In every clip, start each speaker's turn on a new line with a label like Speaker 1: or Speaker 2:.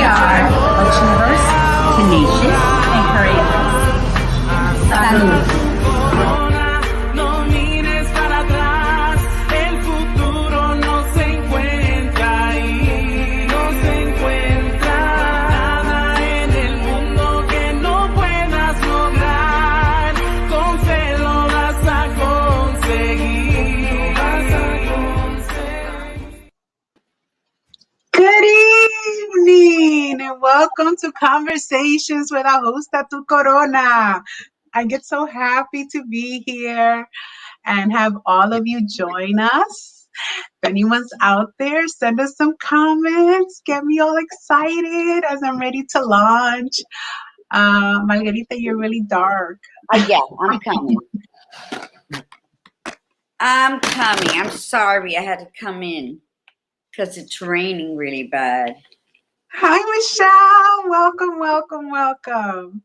Speaker 1: are achievers, tenacious, and courageous. Salud.
Speaker 2: No mires para atrás, el futuro no se encuentra ahí, no se encuentra nada en el mundo que no puedas lograr, con fe lo vas a conseguir,
Speaker 3: Good evening and welcome to Conversations with Ajusta Tu Corona. I get so happy to be here and have all of you join us. If anyone's out there, send us some comments. Get me all excited as I'm ready to launch. Margarita, you're really dark.
Speaker 1: Yeah, I'm coming. I'm sorry I had to come in because it's raining really bad.
Speaker 3: Hi, Michelle. Welcome, welcome, welcome.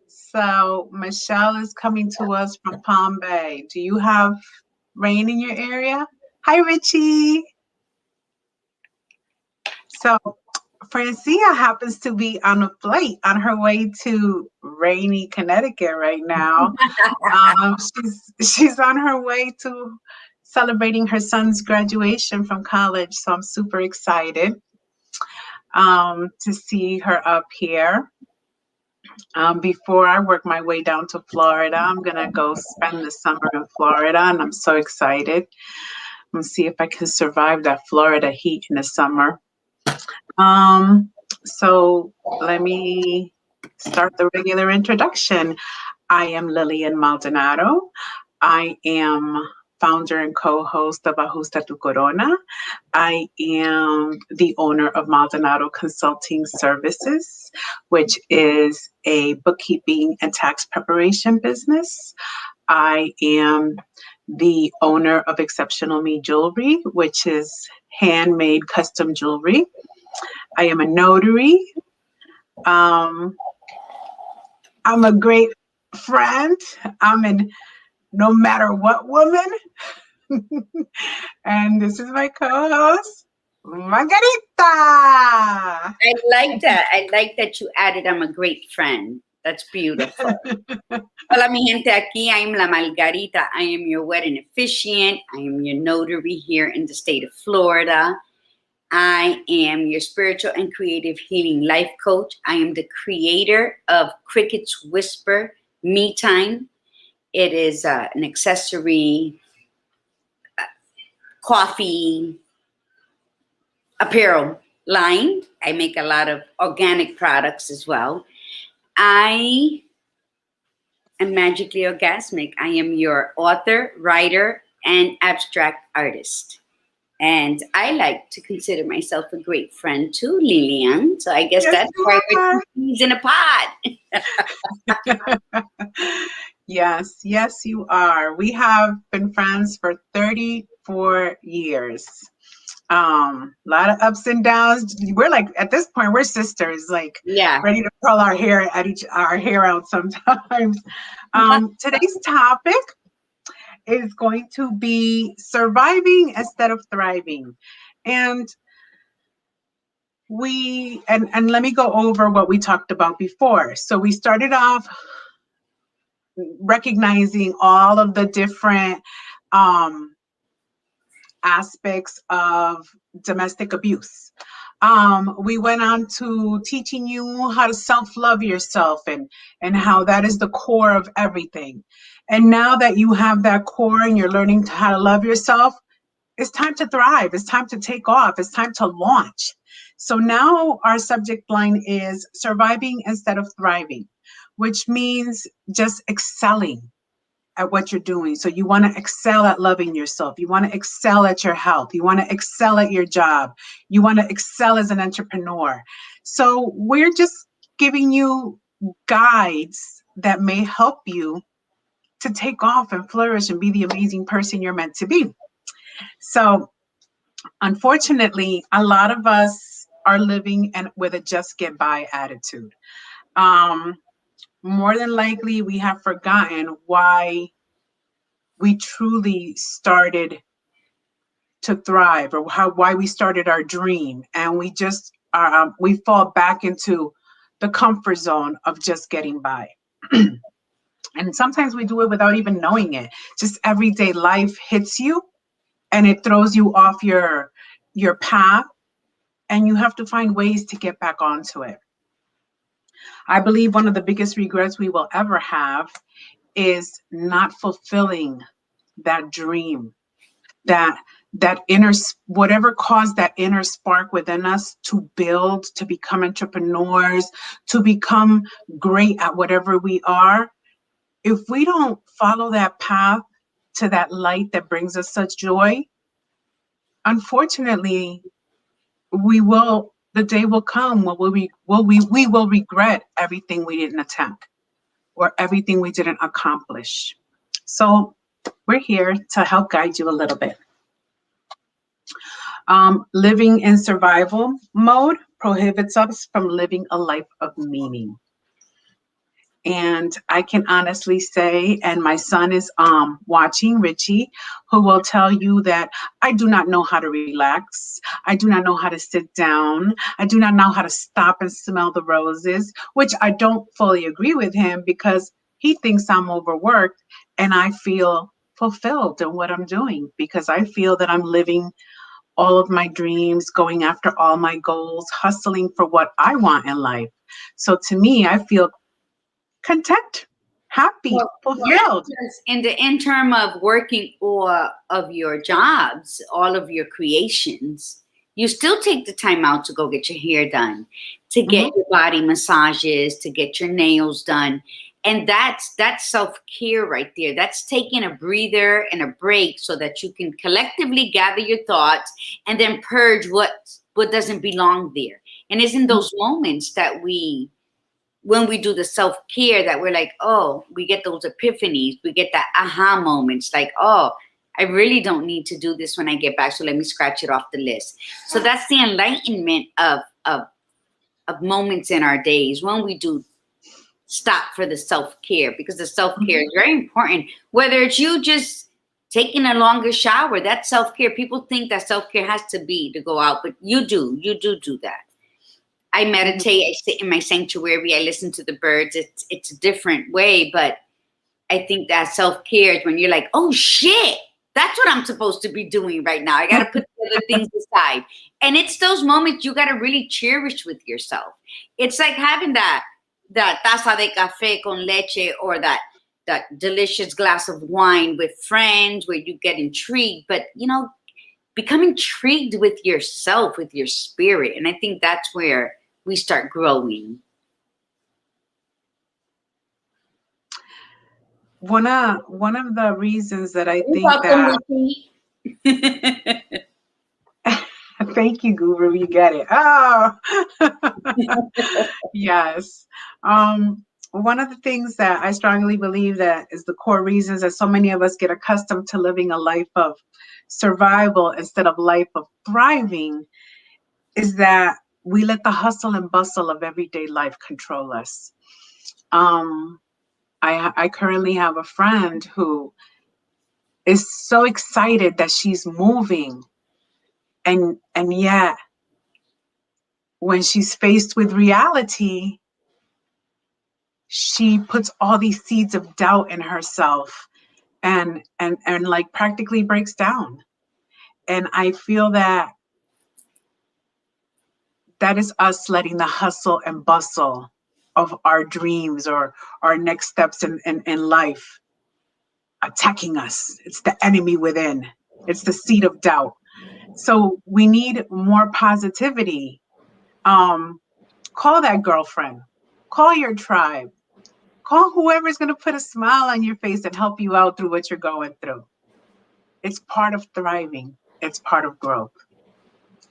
Speaker 3: So Michelle is coming to us from Palm Bay. Do you have rain in your area? Hi, Richie. So Francia happens to be on a flight on her way to rainy Connecticut right now. She's on her way to celebrating her son's graduation from college. So I'm super excited to see her up here. Before I work my way down to Florida, I'm going to go spend the summer in Florida, and I'm so excited. I'm going to see if I can survive that Florida heat in the summer. So let me start the regular introduction. I am Lillian Maldonado. I am founder and co-host of Ajusta Tu Corona. I am the owner of Maldonado Consulting Services, which is a bookkeeping and tax preparation business. I am the owner of Exceptional Me Jewelry, which is handmade custom jewelry. I am a notary. I'm a great friend. I'm an no matter what woman. And this is my co-host, Margarita.
Speaker 1: I like that. I like that you added I'm a great friend. That's beautiful. Hola, mi gente, aquí I am La Margarita. I am your wedding officiant. I am your notary here in the state of Florida. I am your spiritual and creative healing life coach. I am the creator of Cricket's Whisper Me Time. It is an accessory, coffee, apparel line. I make a lot of organic products as well. I am magically orgasmic. I am your author, writer, and abstract artist. And I like to consider myself a great friend too, Lillian. So I guess that's why we're in a pod.
Speaker 3: Yes, yes, you are. We have been friends for 34 years. A lot of ups and downs. We're like, at this point, we're sisters, like ready to pull our hair out sometimes. Today's topic is going to be surviving instead of thriving. And let me go over what we talked about before. So we started off recognizing all of the different aspects of domestic abuse. We went on to teaching you how to self-love yourself and how that is the core of everything. And now that you have that core and you're learning how to love yourself, it's time to thrive. It's time to take off. It's time to launch. So now our subject line is surviving instead of thriving, which means just excelling at what you're doing. So you want to excel at loving yourself. You want to excel at your health. You want to excel at your job. You want to excel as an entrepreneur. So we're just giving you guides that may help you to take off and flourish and be the amazing person you're meant to be. So unfortunately, a lot of us are living with a just get by attitude. More than likely, we have forgotten why we truly started to thrive, or why we started our dream, and we just we fall back into the comfort zone of just getting by. And sometimes we do it without even knowing it. Just everyday life hits you and it throws you off your path, and you have to find ways to get back onto it. I believe one of the biggest regrets we will ever have is not fulfilling that dream, that inner, whatever caused that inner spark within us to build, to become entrepreneurs, to become great at whatever we are. If we don't follow that path to that light that brings us such joy, unfortunately, the day will come where we will regret everything we didn't attempt or everything we didn't accomplish. So we're here to help guide you a little bit. Living in survival mode prohibits us from living a life of meaning. And I can honestly say, and my son is watching, Richie, who will tell you that I do not know how to relax. I do not know how to sit down. I do not know how to stop and smell the roses, which I don't fully agree with him because he thinks I'm overworked and I feel fulfilled in what I'm doing because I feel that I'm living all of my dreams, going after all my goals, hustling for what I want in life. So to me, I feel content, happy, fulfilled.
Speaker 1: Yes, in the interim of working or of your jobs, all of your creations, you still take the time out to go get your hair done, to get your body massages, to get your nails done. And that's self-care right there. That's taking a breather and a break so that you can collectively gather your thoughts and then purge what doesn't belong there. And it's in those moments that when we do the self-care that we're like, oh, we get those epiphanies, we get that aha moments, like, oh, I really don't need to do this when I get back, so let me scratch it off the list. So that's the enlightenment of moments in our days when we do stop for the self-care, because the self-care is very important. Whether it's you just taking a longer shower, that's self-care. People think that self-care has to be to go out, but you do that. I meditate, I sit in my sanctuary, I listen to the birds. It's a different way, but I think that self-care is when you're like, oh shit, that's what I'm supposed to be doing right now. I got to put the other things aside. And it's those moments you got to really cherish with yourself. It's like having that taza de café con leche or that delicious glass of wine with friends where you get intrigued, but become intrigued with yourself, with your spirit. And I think that's where we start growing.
Speaker 3: One of the reasons that I think that thank you, Guru, you get it. Oh yes. One of the things that I strongly believe that is the core reasons that so many of us get accustomed to living a life of survival instead of life of thriving is that we let the hustle and bustle of everyday life control us. I currently have a friend who is so excited that she's moving, and yet when she's faced with reality, she puts all these seeds of doubt in herself and like practically breaks down. And I feel that is us letting the hustle and bustle of our dreams or our next steps in life attacking us. It's the enemy within. It's the seed of doubt. So we need more positivity. Call that girlfriend. Call your tribe. Call whoever's going to put a smile on your face and help you out through what you're going through. It's part of thriving. It's part of growth.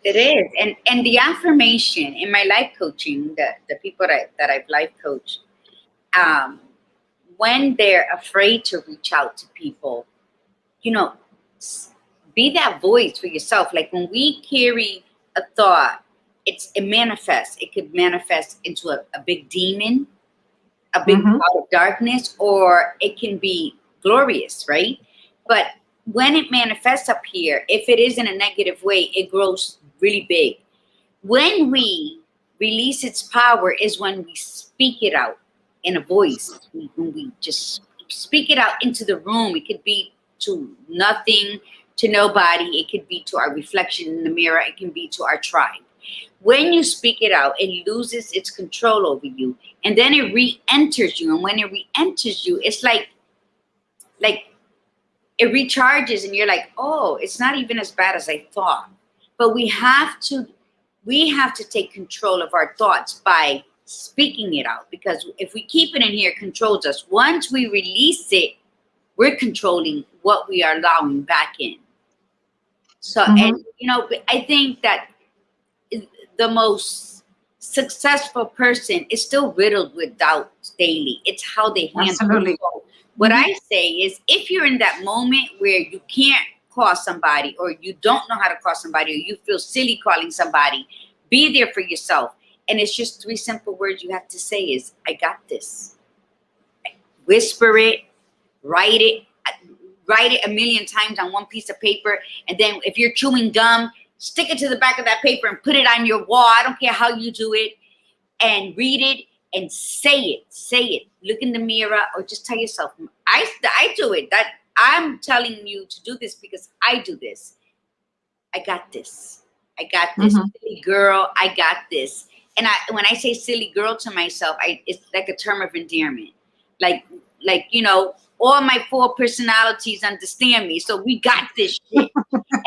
Speaker 1: It is. And the affirmation in my life coaching, the people that I've life coached, when they're afraid to reach out to people, be that voice for yourself. Like when we carry a thought, it manifests. It could manifest into a big demon, a big cloud of darkness, or it can be glorious, right? But when it manifests up here, if it is in a negative way, it grows really big. when we release its power is when we speak it out in a voice. When we just speak it out into the room. It could be to nothing, to nobody. It could be to our reflection in the mirror. It can be to our tribe. When you speak it out, it loses its control over you, and then it re-enters you. And when it re-enters you, it's like it recharges, and you're like, oh, it's not even as bad as I thought. But we have to take control of our thoughts by speaking it out, because if we keep it in here, it controls us. Once we release it, we're controlling what we are allowing back in. So, and I think that the most successful person is still riddled with doubts daily. It's how they handle
Speaker 3: Absolutely.
Speaker 1: it. So what I say is, if you're in that moment where you can't call somebody, or you don't know how to call somebody, or you feel silly calling somebody, be there for yourself. And it's just 3 simple words you have to say is, I got this. Whisper it, write it a million times on one piece of paper. And then if you're chewing gum, stick it to the back of that paper and put it on your wall. I don't care how you do it. And read it and say it. Look in the mirror, or just tell yourself, I do it. That I'm telling you to do this because I do this. I got this. I got this. Silly girl, I got this. And when I say silly girl to myself, it's like a term of endearment. Like all my 4 personalities understand me. So we got this shit.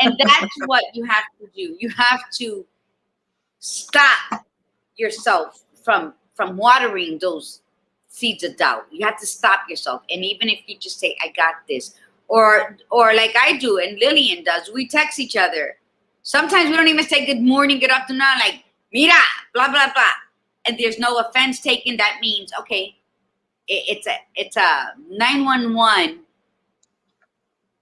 Speaker 1: And that's what you have to do. You have to stop yourself from watering those seeds of doubt. You have to stop yourself. And even if you just say, I got this, or like I do and Lillian does, we text each other. Sometimes we don't even say good morning, good afternoon, like, mira, blah, blah, blah. And there's no offense taken. That means, okay, it's a 911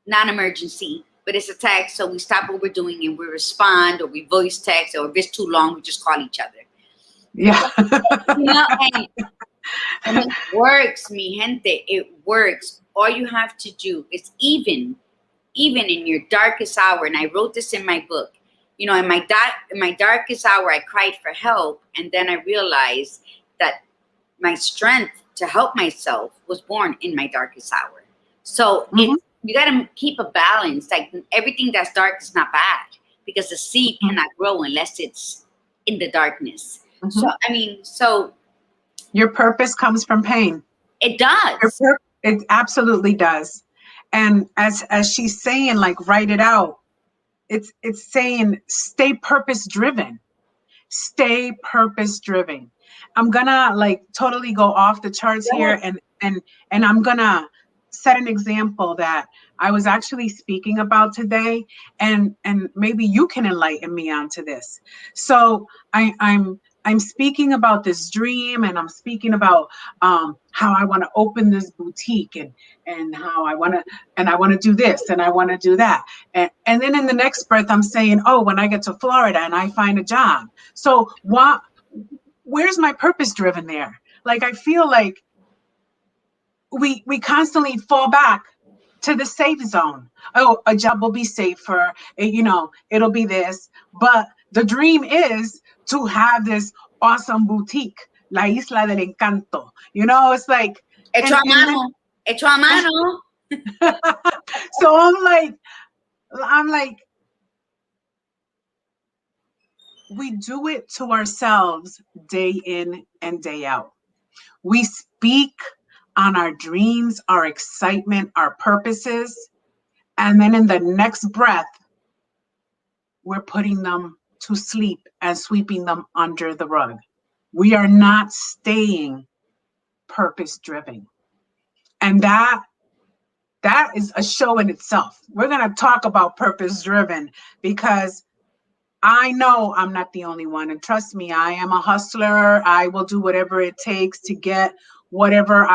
Speaker 1: non-emergency, but it's a text. So we stop what we're doing and we respond, or we voice text, or if it's too long, we just call each other.
Speaker 3: Yeah.
Speaker 1: And it works, mi gente. It works. All you have to do is even in your darkest hour, and I wrote this in my book, in my darkest hour, I cried for help. And then I realized that my strength to help myself was born in my darkest hour. So you got to keep a balance. Like, everything that's dark is not bad, because the seed cannot grow unless it's in the darkness. So
Speaker 3: your purpose comes from pain.
Speaker 1: It does.
Speaker 3: It absolutely does. And as she's saying, like, write it out. It's saying, stay purpose driven. Stay purpose driven. I'm gonna totally go off the charts here, and I'm gonna set an example that I was actually speaking about today, and maybe you can enlighten me onto this. So I'm speaking about this dream, and I'm speaking about how I want to open this boutique, and how I want to do this, and I want to do that. And then in the next breath, I'm saying, oh, when I get to Florida and I find a job. So where's my purpose driven there? Like, I feel like we constantly fall back to the safe zone. Oh, a job will be safer. It'll be this. But the dream is to have this awesome boutique, La Isla del Encanto. It's like,
Speaker 1: hecho a mano.
Speaker 3: So I'm like, we do it to ourselves day in and day out. We speak on our dreams, our excitement, our purposes, and then in the next breath, we're putting them to sleep and sweeping them under the rug. We are not staying purpose driven. And that is a show in itself. We're going to talk about purpose driven, because I know I'm not the only one. And trust me, I am a hustler. I will do whatever it takes to get whatever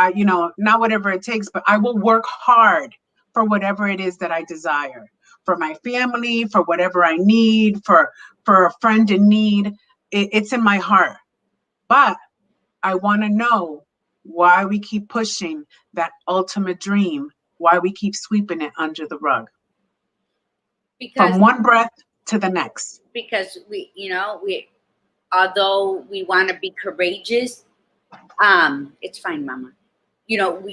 Speaker 3: not whatever it takes, but I will work hard for whatever it is that I desire, for my family, for whatever I need, for a friend in need. It's in my heart. But I want to know why we keep pushing that ultimate dream, why we keep sweeping it under the rug. Because from one breath to the next.
Speaker 1: Because we although we want to be courageous, it's fine, Mama. You know,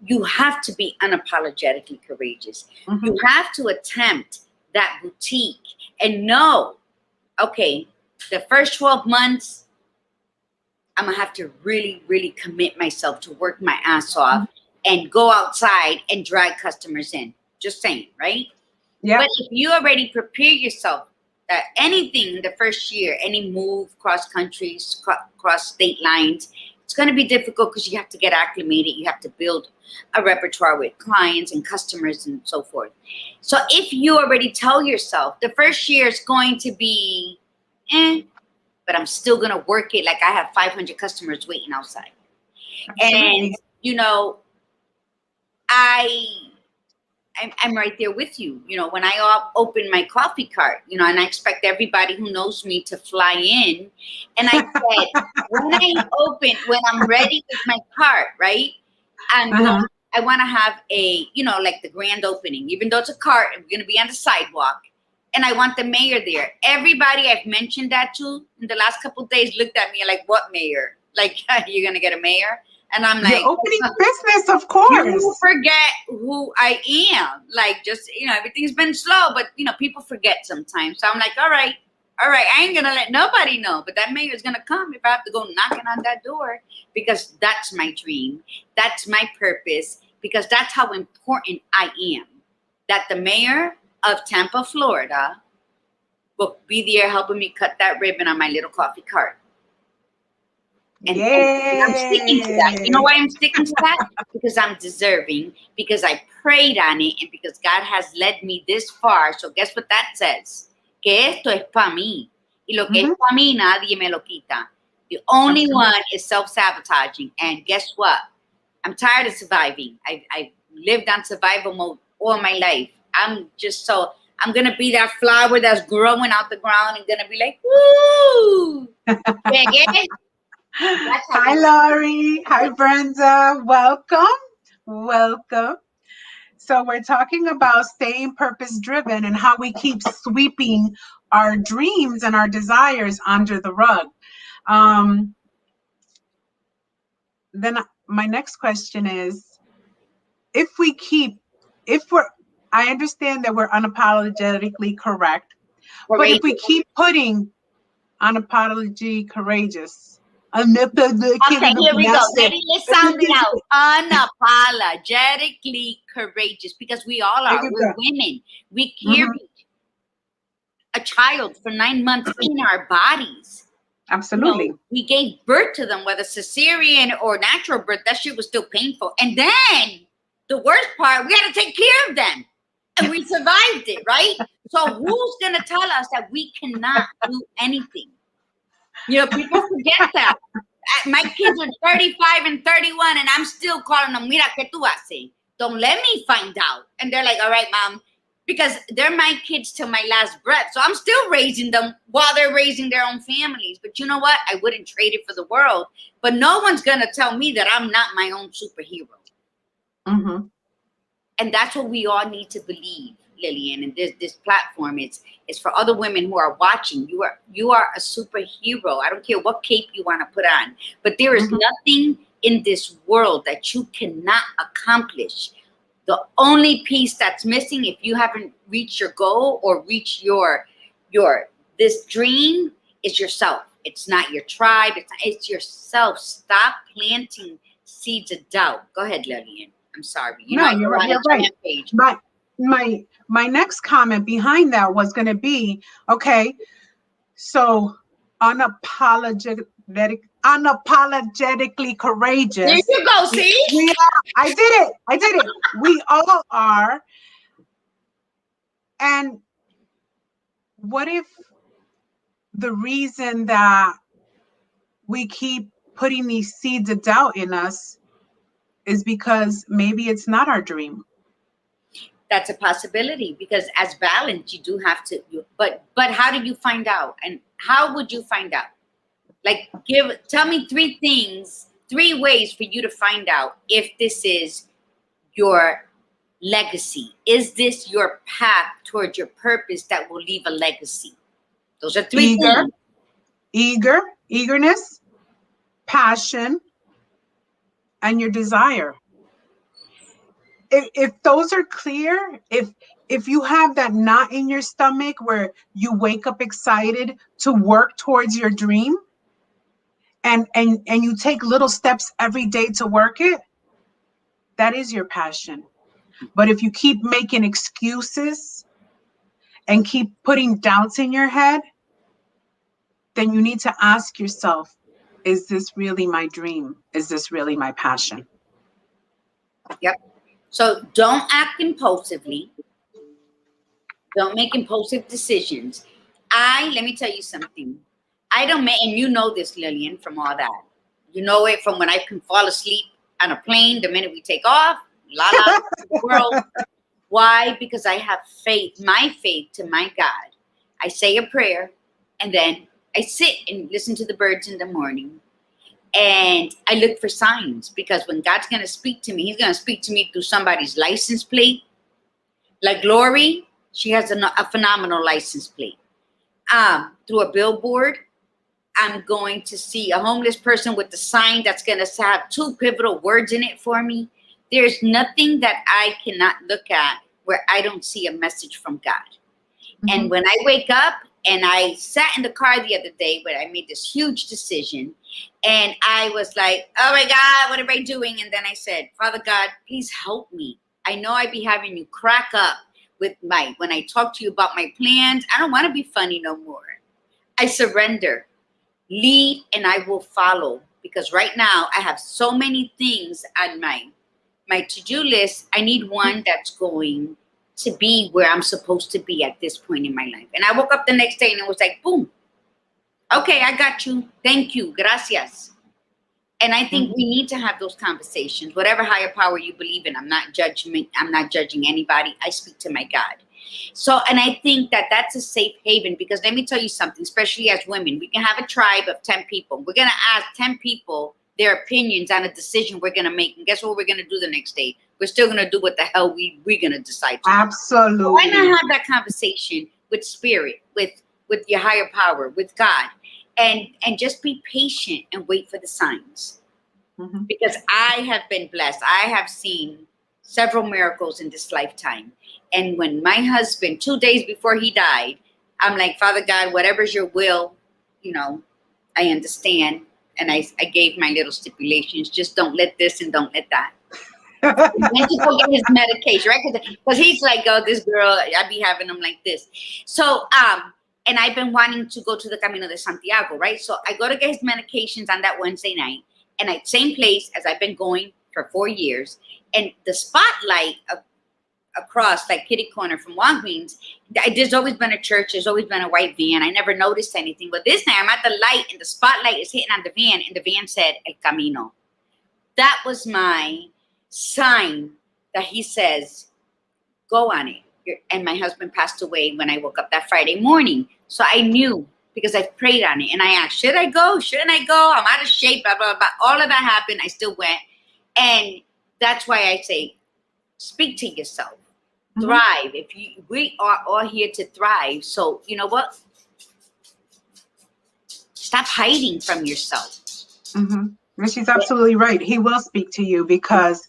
Speaker 1: you have to be unapologetically courageous.
Speaker 3: Mhm.
Speaker 1: You have to attempt that boutique and know, okay, the first 12 months, I'm going to have to really, really commit myself to work my ass off and go outside and drag customers in. Just saying, right?
Speaker 3: Yeah.
Speaker 1: But if you already prepare yourself that anything in the first year, any move cross countries, cross state lines, it's going to be difficult because you have to get acclimated. You have to build a repertoire with clients and customers and so forth. So if you already tell yourself the first year is going to be, but I'm still going to work it like I have 500 customers waiting outside.
Speaker 3: Absolutely.
Speaker 1: And, you know, I'm right there with you. You know, when I open my coffee cart, you know, and I expect everybody who knows me to fly in. And I said, when I'm ready with my cart, right? I want to have a, you know, like the grand opening, even though it's a cart, I'm going to be on the sidewalk. And I want the mayor there. Everybody I've mentioned that to in the last couple of days looked at me like, what mayor? Like, you're going to get a mayor? And I'm like,
Speaker 3: You're opening business, of course.
Speaker 1: You forget who I am. Like, just, you know, everything's been slow, but, you know, people forget sometimes. So I'm like, all right, I ain't going to let nobody know. But that mayor is going to come if I have to go knocking on that door, because that's my dream. That's my purpose, because that's how important I am. That the mayor of Tampa, Florida will be there helping me cut that ribbon on my little coffee cart. And I'm sticking to that. You know why I'm sticking to that? Because I'm deserving, because I prayed on it, and because God has led me this far. So guess what that says? Que esto es para mí. Y lo que es para mí, nadie me lo quita. The only one is self-sabotaging. And guess what? I'm tired of surviving. I've lived on survival mode all my life. I'm going to be that flower that's growing out the ground and going to be like, woo!
Speaker 3: Hi, Laurie. Hi, Brenda. Welcome. So we're talking about staying purpose-driven and how we keep sweeping our dreams and our desires under the rug. Then my next question is, I understand that we're unapologetically correct, but if we keep putting unapologetically courageous,
Speaker 1: okay, here we go. Let's sound it out. Unapologetically courageous, because we all are. We're women. We carry a child for 9 months in our bodies.
Speaker 3: Absolutely.
Speaker 1: You know, we gave birth to them, whether cesarean or natural birth. That shit was still painful. And then the worst part, we had to take care of them. And we survived it, right? So who's going to tell us that we cannot do anything? You know, people forget that. My kids are 35 and 31, and I'm still calling them, mira, ¿qué tú haces? Don't let me find out. And they're like, all right, Mom, because they're my kids till my last breath. So I'm still raising them while they're raising their own families. But you know what? I wouldn't trade it for the world. But no one's going to tell me that I'm not my own superhero.
Speaker 3: Mm-hmm.
Speaker 1: And that's what we all need to believe, Lillian. And this platform is for other women who are watching. You are a superhero. I don't care what cape you want to put on. But there is nothing in this world that you cannot accomplish. The only piece that's missing, if you haven't reached your goal or reached your this dream, is yourself. It's not your tribe. It's yourself. Stop planting seeds of doubt. Go ahead, Lillian. I'm sorry.
Speaker 3: You're right. My next comment behind that was going to be, okay, so unapologetically courageous.
Speaker 1: There you go, see?
Speaker 3: I did it. We all are. And what if the reason that we keep putting these seeds of doubt in us is because maybe it's not our dream?
Speaker 1: That's a possibility, because as balance, you do have to. But how do you find out? And how would you find out? Like, tell me 3 ways for you to find out if this is your legacy. Is this your path towards your purpose that will leave a legacy? Those are 3 things.
Speaker 3: eagerness, passion, and your desire. If those are clear, if you have that knot in your stomach where you wake up excited to work towards your dream, and you take little steps every day to work it, that is your passion. But if you keep making excuses and keep putting doubts in your head, then you need to ask yourself, is this really my dream? Is this really my passion?
Speaker 1: Yep. So don't act impulsively. Don't make impulsive decisions. Let me tell you something. I don't make, and you know this, Lillian, from all that. You know it from when I can fall asleep on a plane the minute we take off. La la, the world. Why? Because I have faith, my faith to my God. I say a prayer, and then I sit and listen to the birds in the morning. And I look for signs, because when God's going to speak to me, he's going to speak to me through somebody's license plate. Like Glory, she has a phenomenal license plate. Through a billboard, I'm going to see a homeless person with the sign that's going to have 2 pivotal words in it for me. There's nothing that I cannot look at where I don't see a message from God. Mm-hmm. And when I wake up, and I sat in the car the other day where I made this huge decision, and I was like, oh my God, what am I doing? And then I said, Father God, please help me. I know I be having you crack up with when I talk to you about my plans. I don't want to be funny no more. I surrender. Lead and I will follow. Because right now I have so many things on my to-do list. I need one that's going to be where I'm supposed to be at this point in my life. And I woke up the next day and it was like, boom. Okay, I got you. Thank you. Gracias. And I think we need to have those conversations. Whatever higher power you believe in, I'm not judging anybody. I speak to my God. So, and I think that that's a safe haven, because let me tell you something, especially as women, we can have a tribe of 10 people. We're going to ask 10 people their opinions on a decision we're going to make. And guess what we're going to do the next day? We're still going to do what the hell we're going to decide to do.
Speaker 3: Absolutely.
Speaker 1: Why not have that conversation with spirit, with your higher power, with God, and just be patient and wait for the signs? Mm-hmm. Because I have been blessed. I have seen several miracles in this lifetime. And when my husband, 2 days before he died, I'm like, Father God, whatever's your will, I understand. And I gave my little stipulations. Just don't let this and don't let that. Went to go get his medication, right? Because he's like, oh, this girl, I be having him like this. So, and I've been wanting to go to the Camino de Santiago, right? So I go to get his medications on that Wednesday night, and at same place as I've been going for 4 years. And the spotlight across, like kitty corner from Walgreens, there's always been a church. There's always been a white van. I never noticed anything. But this time I'm at the light, and the spotlight is hitting on the van, and the van said El Camino. That was my sign that he says, go on it. And my husband passed away when I woke up that Friday morning. So I knew, because I prayed on it, and I asked, should I go? Shouldn't I go? I'm out of shape, blah, blah, blah. All of that happened. I still went. And that's why I say, speak to yourself. Mm-hmm. Thrive. We are all here to thrive. So you know what? Stop hiding from yourself.
Speaker 3: Mm-hmm. She's absolutely right. He will speak to you, because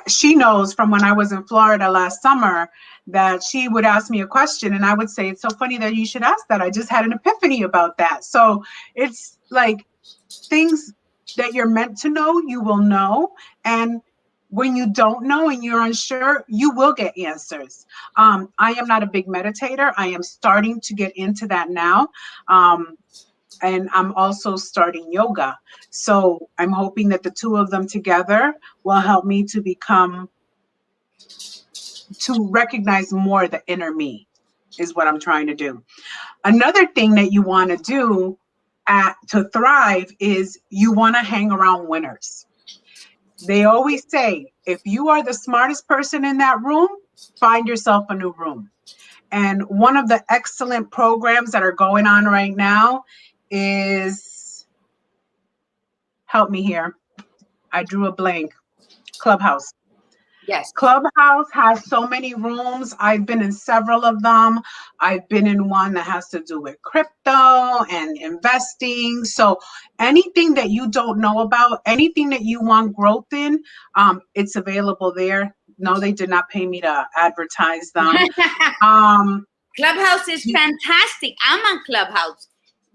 Speaker 3: she knows from when I was in Florida last summer that she would ask me a question, and I would say, it's so funny that you should ask that. I just had an epiphany about that. So it's like things that you're meant to know, you will know. And when you don't know and you're unsure, you will get answers. I am not a big meditator. I am starting to get into that now. And I'm also starting yoga. So I'm hoping that the two of them together will help me to recognize more the inner me, is what I'm trying to do. Another thing that you want to do to thrive is you want to hang around winners. They always say, if you are the smartest person in that room, find yourself a new room. And one of the excellent programs that are going on right now is, help me here, I drew a blank, Clubhouse.
Speaker 1: Yes.
Speaker 3: Clubhouse has so many rooms. I've been in several of them. I've been in one that has to do with crypto and investing. So anything that you don't know about, anything that you want growth in, it's available there. No, they did not pay me to advertise them.
Speaker 1: Clubhouse is fantastic. I'm on Clubhouse.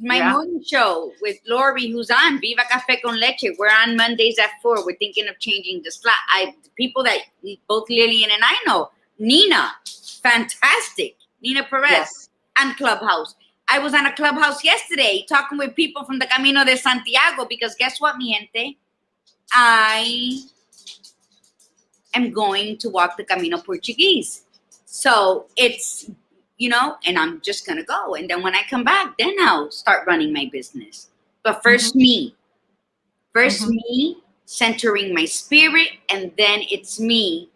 Speaker 1: My
Speaker 3: Yeah.
Speaker 1: morning show with Lori, who's on Viva Café con Leche. We're on Mondays at 4. We're thinking of changing the slot. People that both Lillian and I know. Nina, fantastic. Nina Perez
Speaker 3: Yes.
Speaker 1: on Clubhouse. I was on a Clubhouse yesterday talking with people from the Camino de Santiago because guess what, mi gente? I am going to walk the Camino Portuguese. So it's, you know, and I'm just going to go. And then when I come back, then I'll start running my business. But first me. First me, centering my spirit, and then it's me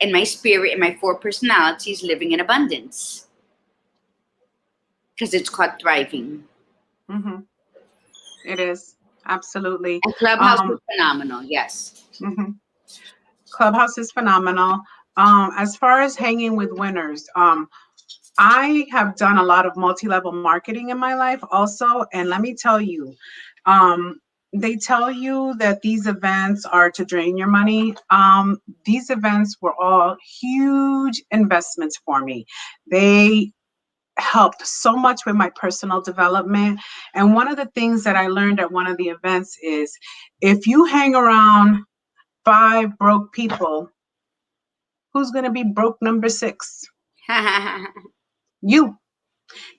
Speaker 1: and my spirit and my 4 personalities living in abundance. Because it's called thriving.
Speaker 3: It is. Absolutely.
Speaker 1: And Clubhouse is phenomenal, yes.
Speaker 3: Clubhouse is phenomenal. As far as hanging with winners, I have done a lot of multi-level marketing in my life also. And let me tell you, they tell you that these events are to drain your money. These events were all huge investments for me. They helped so much with my personal development. And one of the things that I learned at one of the events is if you hang around 5 broke people, who's going to be broke number 6?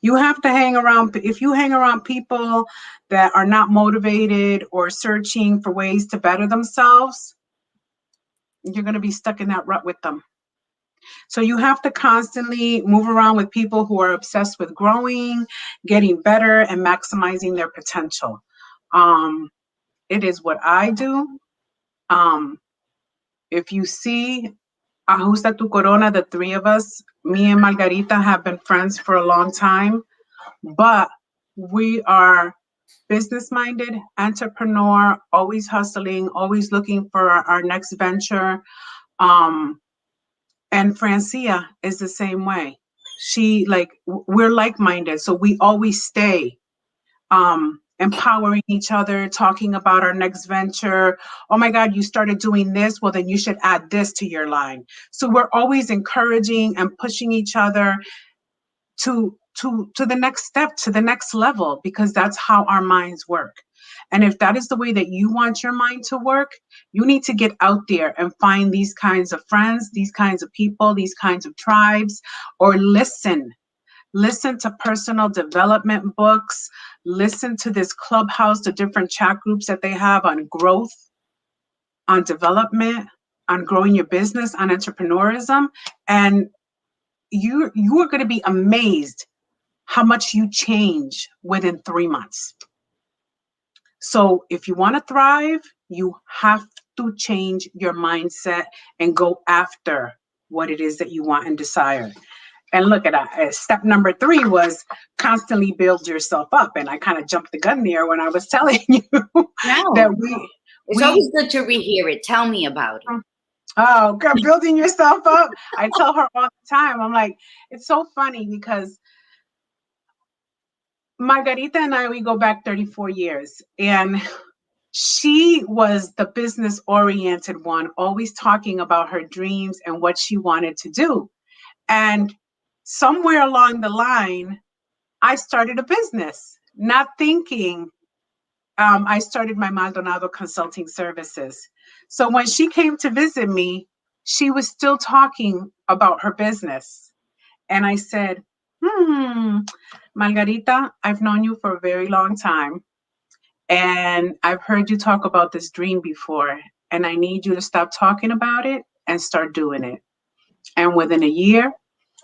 Speaker 3: You have to hang around. If you hang around people that are not motivated or searching for ways to better themselves, you're going to be stuck in that rut with them. So you have to constantly move around with people who are obsessed with growing, getting better, and maximizing their potential. It is what I do. If you see Ajusta Tu Corona, the 3 of us, me and Margarita have been friends for a long time, but we are business-minded, entrepreneur, always hustling, always looking for our next venture. And Francia is the same way. We're like-minded, so we always stay empowering each other, talking about our next venture. Oh my God, you started doing this. Well, then you should add this to your line. So we're always encouraging and pushing each other to the next step, to the next level, because that's how our minds work. And if that is the way that you want your mind to work, you need to get out there and find these kinds of friends, these kinds of people, these kinds of tribes, or listen to personal development books, listen to this Clubhouse, the different chat groups that they have on growth, on development, on growing your business, on entrepreneurism. And you are going to be amazed how much you change within 3 months. So if you want to thrive, you have to change your mindset and go after what it is that you want and desire. And look at that. Step number 3 was constantly build yourself up. And I kind of jumped the gun there when I was telling you that
Speaker 1: it's always good to rehear it. Tell me about it.
Speaker 3: Oh, girl, building yourself up. I tell her all the time. I'm like, it's so funny because Margarita and I, we go back 34 years. And she was the business-oriented one, always talking about her dreams and what she wanted to do. And somewhere along the line, I started a business, not thinking. I started my Maldonado Consulting Services. So when she came to visit me, she was still talking about her business. And I said, Margarita, I've known you for a very long time. And I've heard you talk about this dream before. And I need you to stop talking about it and start doing it. And within a year,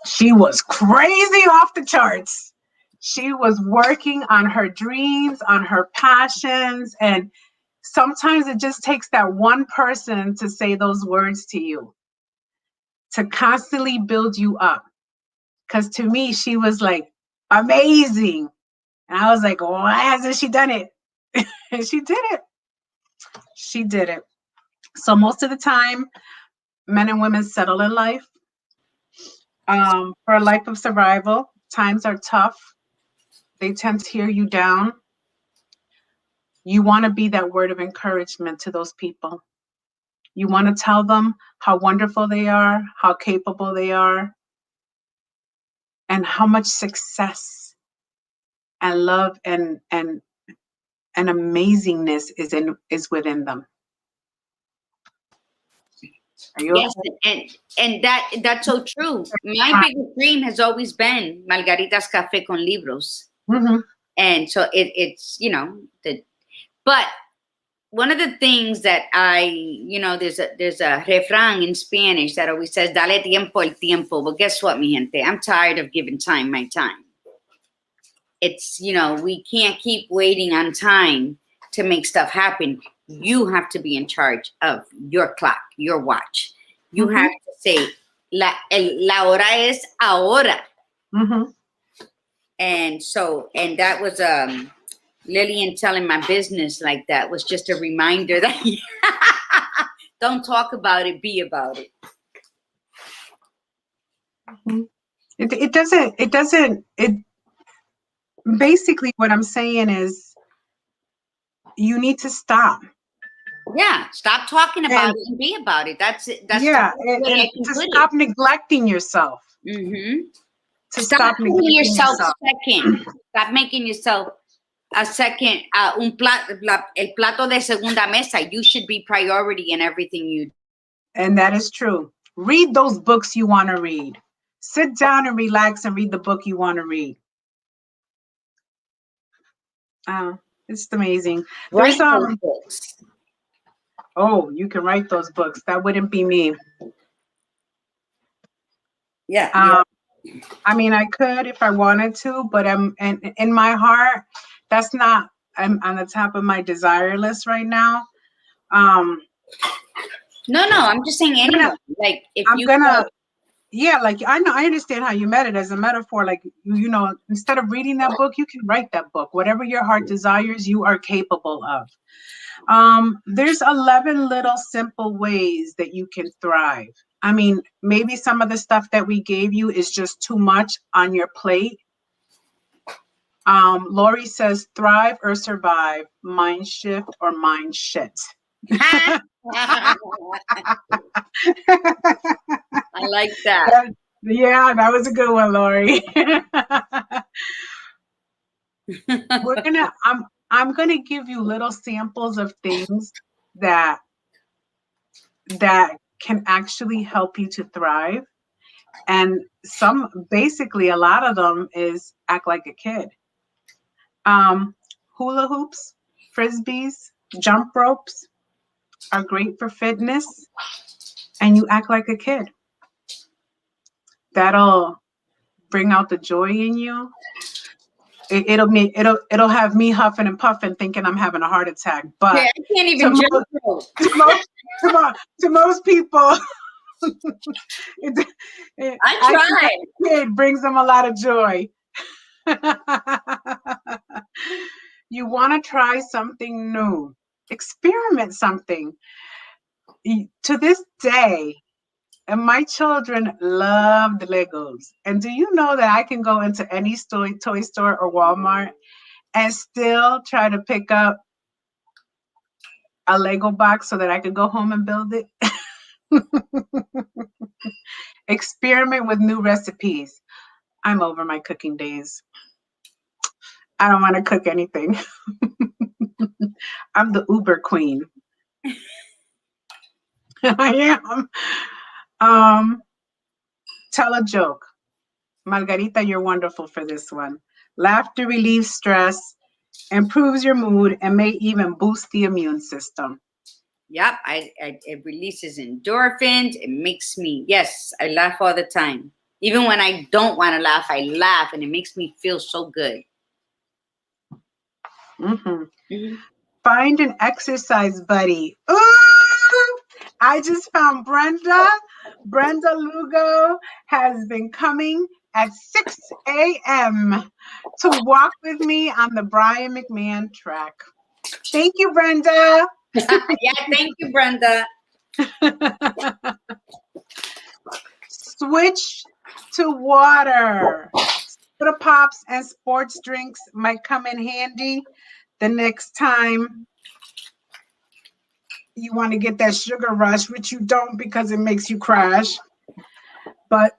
Speaker 3: she was crazy off the charts. She was working on her dreams, on her passions. And sometimes it just takes that one person to say those words to you, to constantly build you up. Because to me, she was like amazing. And I was like, why hasn't she done it? And she did it. She did it. So most of the time, men and women settle in life. For a life of survival, times are tough. They tend to tear you down. You want to be that word of encouragement to those people. You want to tell them how wonderful they are, how capable they are, and how much success and love and amazingness is within them. Are you
Speaker 1: Yes,
Speaker 3: okay?
Speaker 1: and that's so true. My biggest dream has always been Margaritas Café con Libros.
Speaker 3: Mhm.
Speaker 1: And so it's, you know, but one of the things that there's a refrán in Spanish that always says, dale tiempo el tiempo. Well, guess what, mi gente? I'm tired of giving time my time. It's, we can't keep waiting on time to make stuff happen. You have to be in charge of your clock, your watch. You
Speaker 3: Mhm.
Speaker 1: have to say, la hora es ahora.
Speaker 3: Mhm.
Speaker 1: And that was Lillian telling my business like that was just a reminder that don't talk about it, be about it.
Speaker 3: Basically what I'm saying is you need to stop.
Speaker 1: Yeah, stop talking about it and be about it. That's it. That's
Speaker 3: yeah,
Speaker 1: the way I can
Speaker 3: to
Speaker 1: put
Speaker 3: stop neglecting yourself.
Speaker 1: Mm-hmm.
Speaker 3: To
Speaker 1: Stop putting
Speaker 3: neglecting
Speaker 1: yourself second. Stop making yourself a second, el plato de segunda mesa. You should be priority in everything you do.
Speaker 3: And that is true. Read those books you want to read. Sit down and relax and read the book you want to read. It's amazing.
Speaker 1: Write those books.
Speaker 3: Oh, you can write those books. That wouldn't be me.
Speaker 1: Yeah.
Speaker 3: I mean, I could if I wanted to, but in my heart, that's not. I'm on the top of my desire list right now.
Speaker 1: No, I'm just saying anyone. Like if
Speaker 3: like I know, I understand how you meant it as a metaphor. Like instead of reading that book, you can write that book. Whatever your heart desires, you are capable of. There's 11 little simple ways that you can thrive. I mean, maybe some of the stuff that we gave you is just too much on your plate. Lori says, thrive or survive, mind shift or mind shit.
Speaker 1: I like that.
Speaker 3: Yeah, that was a good one, Lori. I'm gonna give you little samples of things that can actually help you to thrive. And basically a lot of them is act like a kid. Hula hoops, frisbees, jump ropes are great for fitness, and you act like a kid. That'll bring out the joy in you. It'll have me huffing and puffing, thinking I'm having a heart attack. But
Speaker 1: I can't even jump rope.
Speaker 3: To most people,
Speaker 1: I tried.
Speaker 3: It brings them a lot of joy. You want to try something new, experiment something. To this day, and my children love the Legos. And do you know that I can go into any toy store or Walmart and still try to pick up a Lego box so that I could go home and build it? Experiment with new recipes. I'm over my cooking days. I don't want to cook anything. I'm the Uber queen. I am. Tell a joke. Margarita, you're wonderful for this one. Laughter relieves stress, improves your mood, and may even boost the immune system.
Speaker 1: Yep, it releases endorphins. It makes me, yes, I laugh all the time. Even when I don't want to laugh, I laugh, and it makes me feel so good.
Speaker 3: Mm-hmm. Mm-hmm. Find an exercise buddy. Ooh! I just found Brenda. Brenda Lugo has been coming at 6 a.m. to walk with me on the Brian McMahon track. Thank you, Brenda.
Speaker 1: Yeah, thank you, Brenda.
Speaker 3: Switch to water. Soda pops and sports drinks might come in handy the next time you want to get that sugar rush, which you don't because it makes you crash. But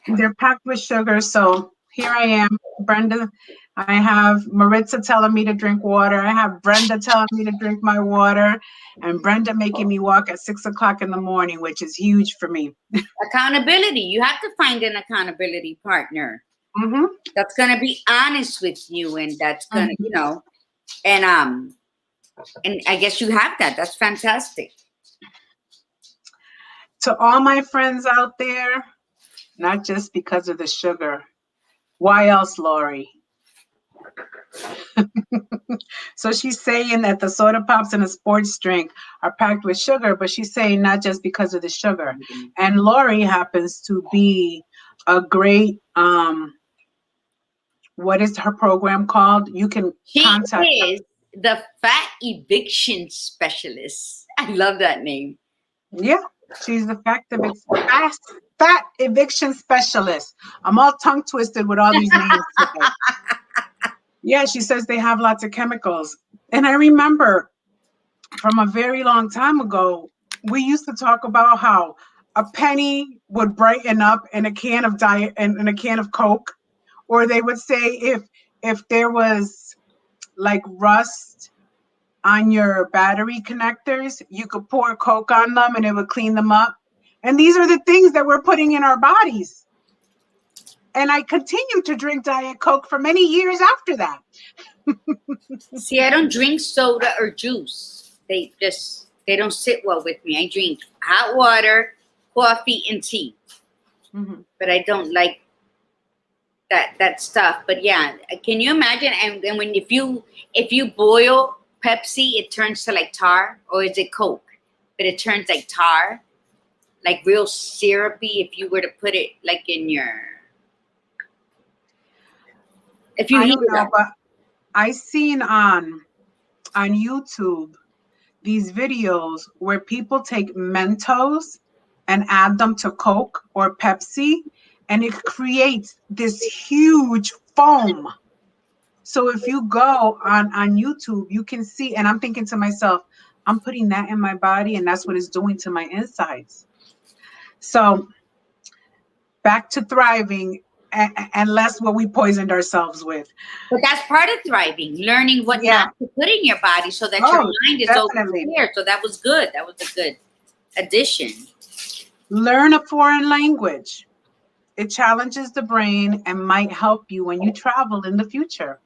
Speaker 3: they're packed with sugar. So here I am, Brenda. I have Maritza telling me to drink water. I have Brenda telling me to drink my water, and Brenda making me walk at 6 o'clock in the morning, which is huge for me.
Speaker 1: Accountability. You have to find an accountability partner
Speaker 3: Mm-hmm.
Speaker 1: that's gonna be honest with you, and that's gonna, you know, and I guess you have that. That's fantastic.
Speaker 3: To all my friends out there, not just because of the sugar. Why else, Lori? So she's saying that the soda pops and a sports drink are packed with sugar, but she's saying not just because of the sugar. And Lori happens to be a great, what is her program called? You can
Speaker 1: She
Speaker 3: contact her.
Speaker 1: is the fat eviction specialist. I love that name.
Speaker 3: Yeah, she's the fat eviction specialist. I'm all tongue twisted with all these names today. Yeah, she says they have lots of chemicals. And I remember from a very long time ago, we used to talk about how a penny would brighten up in a can of diet and in a can of Coke. Or they would say if there was like rust on your battery connectors, you could pour Coke on them and it would clean them up. And these are the things that we're putting in our bodies. And I continued to drink Diet Coke for many years after that.
Speaker 1: See, I don't drink soda or juice. They don't sit well with me. I drink hot water, coffee, and tea.
Speaker 3: Mm-hmm.
Speaker 1: But I don't like that stuff. But yeah, can you imagine? And when if you boil Pepsi, it turns to like tar, or is it Coke? But it turns like tar, like real syrupy. If you were to put it like in your, if you
Speaker 3: I
Speaker 1: heat
Speaker 3: don't
Speaker 1: it
Speaker 3: know,
Speaker 1: up.
Speaker 3: but I seen on YouTube these videos where people take Mentos and add them to Coke or Pepsi, and it creates this huge foam. So if you go on YouTube, you can see, and I'm thinking to myself, I'm putting that in my body, and that's what it's doing to my insides. So back to thriving, and less what we poisoned ourselves with.
Speaker 1: But that's part of thriving, learning what
Speaker 3: Yeah.
Speaker 1: not to put in your body so that your mind is over
Speaker 3: definitely.
Speaker 1: here. So that was good. That was a good addition.
Speaker 3: Learn a foreign language. It challenges the brain and might help you when you travel in the future.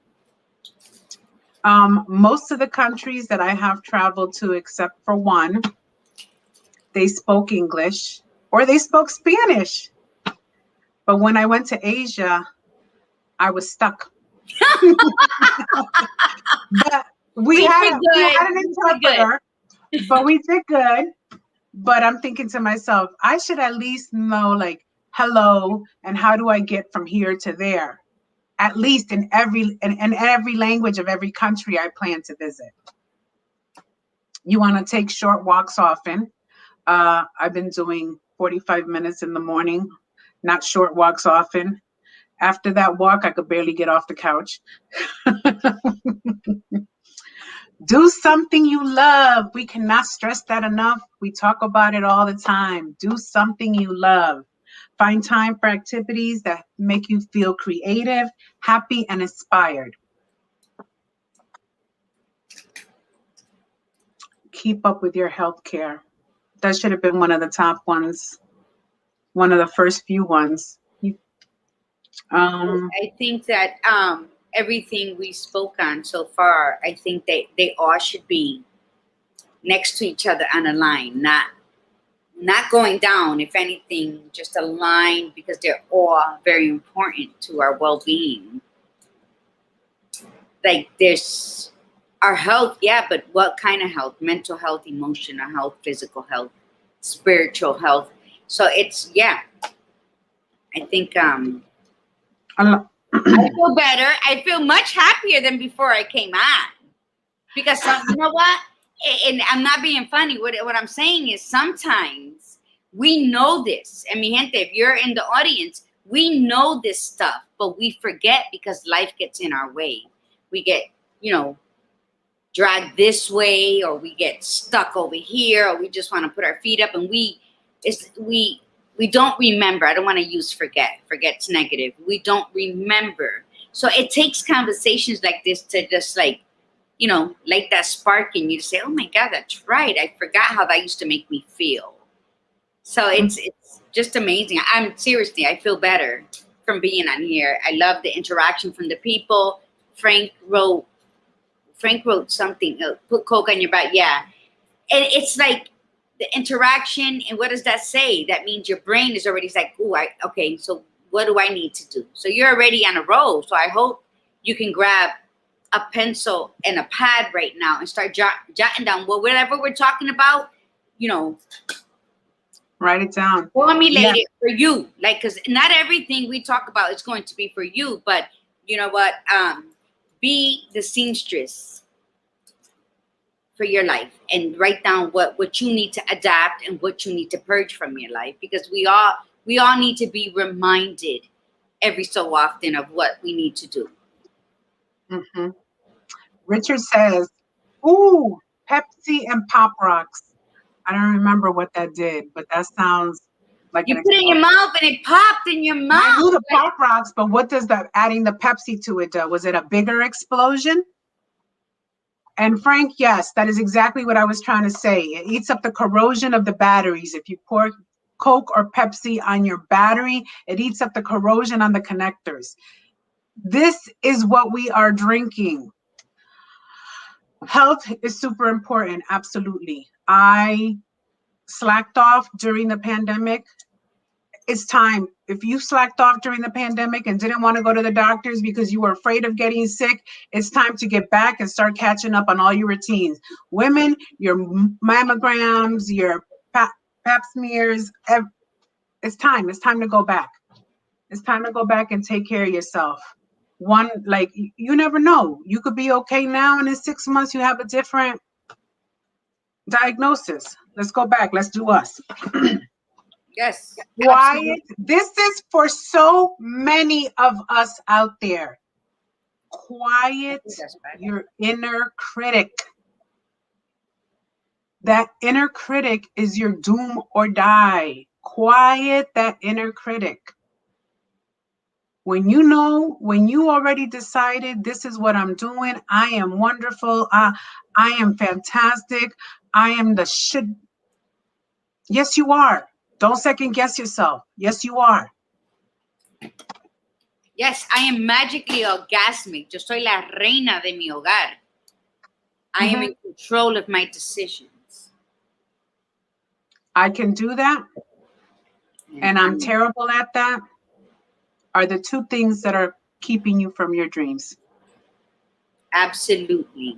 Speaker 3: Most of the countries that I have traveled to, except for one, they spoke English or they spoke Spanish. But when I went to Asia, I was stuck. But we had an interpreter, but we did good. But I'm thinking to myself, I should at least know like hello and how do I get from here to there, at least in every language of every country I plan to visit. You want to take short walks often. I've been doing 45 minutes in the morning, not short walks often. After that walk, I could barely get off the couch. Do something you love. We cannot stress that enough. We talk about it all the time. Do something you love. Find time for activities that make you feel creative, happy, and inspired. Keep up with your health care. That should have been one of the top ones. One of the first few ones.
Speaker 1: I think that everything we spoke on so far, I think they all should be next to each other on a line, not going down. If anything, just a line, because they're all very important to our well-being. Like there's our health, yeah, but what kind of health? Mental health, emotional health, physical health, spiritual health. So it's, yeah, I think I feel better. I feel much happier than before I came on. Because you know what? And I'm not being funny. What I'm saying is sometimes We know this. And mi gente, if you're in the audience, we know this stuff, but we forget because life gets in our way. We get, dragged this way, or we get stuck over here, or we just want to put our feet up, and we don't remember. I don't want to use forget. Forget's negative. We don't remember. So it takes conversations like this to just like that spark in you to say, oh my God, that's right. I forgot how that used to make me feel. So it's just amazing. Seriously, I feel better from being on here. I love the interaction from the people. Frank wrote something, put Coke on your back. Yeah. And it's like the interaction. And what does that say? That means your brain is already like, okay, so what do I need to do? So you're already on a roll. So I hope you can grab a pencil and a pad right now and start jotting down whatever we're talking about,
Speaker 3: Write it down.
Speaker 1: Formulate it for you. Like, because not everything we talk about is going to be for you, but you know what? Be the seamstress for your life and write down what you need to adapt and what you need to purge from your life, because we all need to be reminded every so often of what we need to do.
Speaker 3: Mm-hmm. Richard says, ooh, Pepsi and Pop Rocks. I don't remember what that did, but that sounds like
Speaker 1: you put it in your mouth and it popped in your mouth.
Speaker 3: I knew the Pop Rocks, but what does that adding the Pepsi to it do? Was it a bigger explosion? And Frank, yes, that is exactly what I was trying to say. It eats up the corrosion of the batteries. If you pour Coke or Pepsi on your battery, it eats up the corrosion on the connectors. This is what we are drinking. Health is super important, absolutely. I slacked off during the pandemic. It's time. If you slacked off during the pandemic and didn't want to go to the doctors because you were afraid of getting sick, it's time to get back and start catching up on all your routines. Women, your mammograms, your pap smears, it's time. It's time to go back. It's time to go back and take care of yourself. You never know. You could be okay now, and in 6 months you have a different diagnosis. Let's go back. Let's do us.
Speaker 1: Yes.
Speaker 3: Quiet. This is for so many of us out there. Quiet your inner critic. That inner critic is your doom or die. Quiet that inner critic. When you already decided this is what I'm doing, I am wonderful, I am fantastic, I am the shit. Yes, you are. Don't second guess yourself. Yes, you are.
Speaker 1: Yes, I am magically orgasmic. Yo soy la reina de mi hogar. I am in control of my decisions.
Speaker 3: I can do that, and I'm terrible at that. Are the two things that are keeping you from your dreams.
Speaker 1: Absolutely.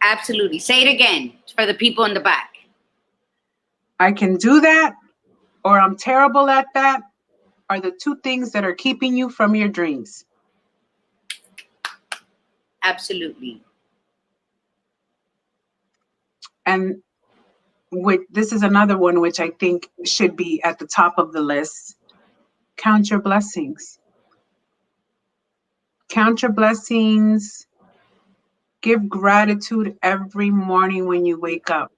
Speaker 1: Absolutely. Say it again for the people in the back.
Speaker 3: I can do that, or I'm terrible at that, are the two things that are keeping you from your dreams.
Speaker 1: Absolutely.
Speaker 3: And this is another one which I think should be at the top of the list. Count your blessings. Count your blessings. Give gratitude every morning when you wake up.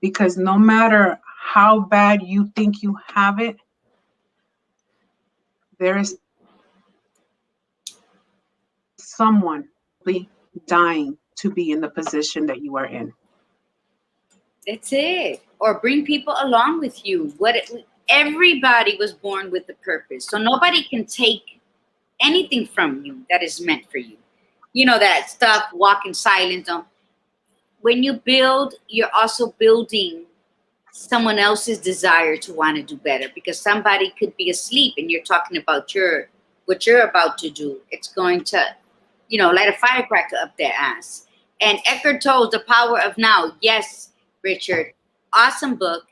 Speaker 3: Because no matter how bad you think you have it, there is someone dying to be in the position that you are in.
Speaker 1: That's it. Or bring people along with you. Everybody was born with a purpose. So nobody can take anything from you that is meant for you. You know that stuff, walk in silence. When you build, you're also building someone else's desire to want to do better, because somebody could be asleep and you're talking about what you're about to do. It's going to, light a firecracker up their ass. And Eckhart Tolle, The Power of Now. Yes, Richard, awesome book.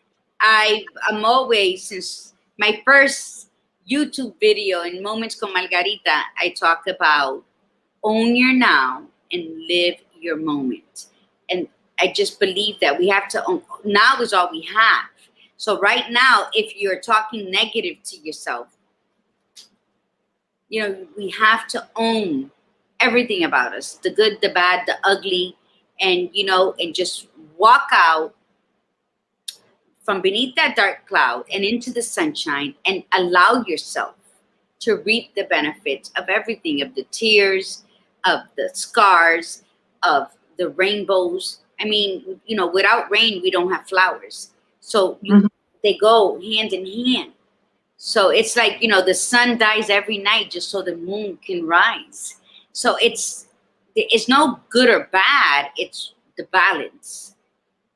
Speaker 1: I'm always, since my first YouTube video in Moments con Margarita, I talk about own your now and live your moment. And I just believe that we have to own, now is all we have. So right now, if you're talking negative to yourself, you know, we have to own everything about us, the good, the bad, the ugly, and, you know, and just walk out from beneath that dark cloud and into the sunshine and allow yourself to reap the benefits of everything, of the tears, of the scars, of the rainbows. I mean, you know, without rain, we don't have flowers. So they go hand in hand. So it's like, you know, the sun dies every night just so the moon can rise. So it's no good or bad. It's the balance.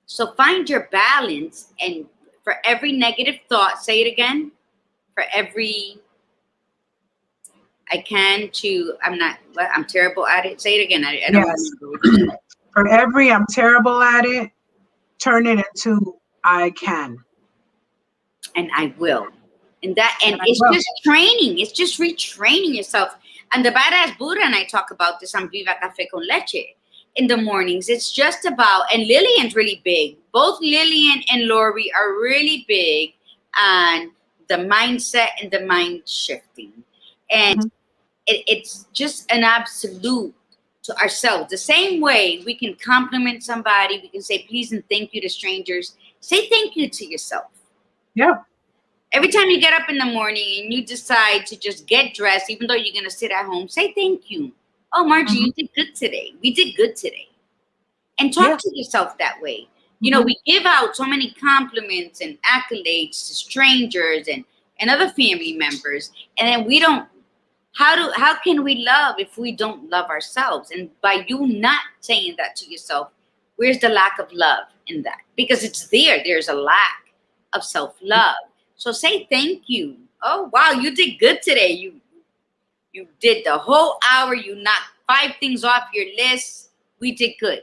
Speaker 1: So find your balance, and for every negative thought, say it again. For every I'm terrible at it. Say it again. I don't remember.
Speaker 3: For every I'm terrible at it, turn it into I can.
Speaker 1: And I will. And it's just training. It's just retraining yourself. And the Badass Buddha and I talk about this on Viva Café con Leche in the mornings. It's just about, and Lillian's really big. Both Lillian and Lori are really big on the mindset and the mind shifting. And it's just an absolute to ourselves. The same way we can compliment somebody, we can say please and thank you to strangers. Say thank you to yourself.
Speaker 3: Yeah.
Speaker 1: Every time you get up in the morning and you decide to just get dressed, even though you're going to sit at home, say thank you. Oh, Margie, you did good today. We did good today. And talk to yourself that way. You know, we give out so many compliments and accolades to strangers and other family members. And then we don't, how can we love if we don't love ourselves? And by you not saying that to yourself, where's the lack of love in that? Because it's there. There's a lack of self-love. So say thank you. Oh, wow, you did good today. You did the whole hour. You knocked 5 things off your list. We did good.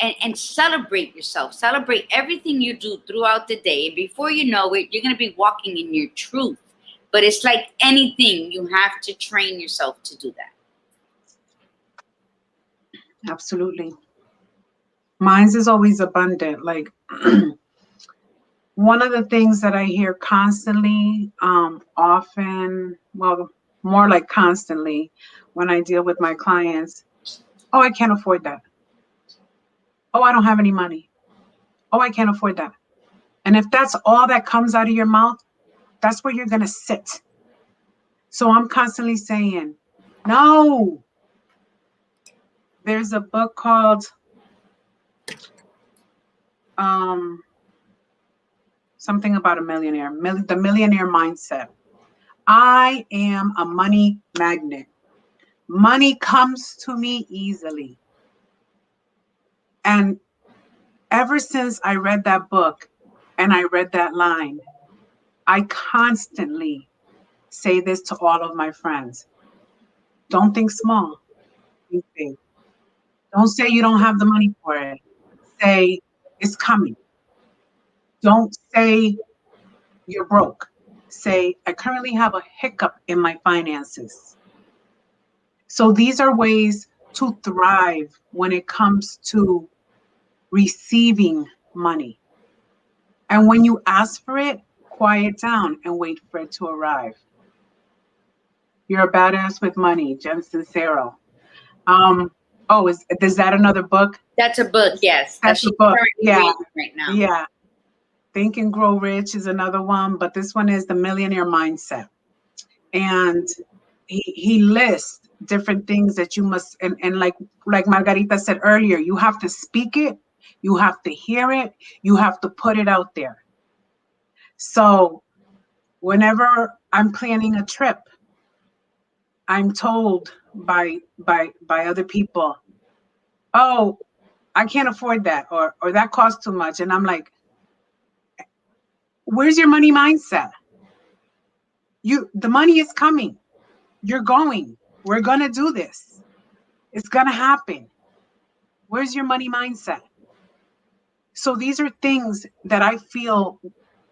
Speaker 1: And celebrate yourself. Celebrate everything you do throughout the day. And before you know it, you're going to be walking in your truth. But it's like anything. You have to train yourself to do that.
Speaker 3: Absolutely. Mine's is always abundant. Like, one of the things that I hear constantly, often, well, more like constantly, when I deal with my clients, oh, I can't afford that. Oh, I don't have any money. Oh, I can't afford that. And if that's all that comes out of your mouth, that's where you're going to sit. So I'm constantly saying, no. There's a book called, something about a millionaire, the millionaire mindset. I am a money magnet. Money comes to me easily. And ever since I read that book and I read that line, I constantly say this to all of my friends. Don't think small. Think big. Don't say you don't have the money for it. Say it's coming. Don't say you're broke. Say, I currently have a hiccup in my finances. So these are ways to thrive when it comes to receiving money. And when you ask for it, quiet down and wait for it to arrive. You're a badass with money, Jen Sincero. Is that another book?
Speaker 1: That's a book, yes.
Speaker 3: That's a book. Yeah.
Speaker 1: Right now.
Speaker 3: Yeah. Think and Grow Rich is another one, but this one is The Millionaire Mindset. And he lists different things that you must, and like Margarita said earlier, you have to speak it, you have to hear it, you have to put it out there. So whenever I'm planning a trip, I'm told by other people, oh, I can't afford that, or that costs too much. And I'm like, where's your money mindset? The money is coming. You're going. We're going to do this. It's going to happen. Where's your money mindset? So these are things that I feel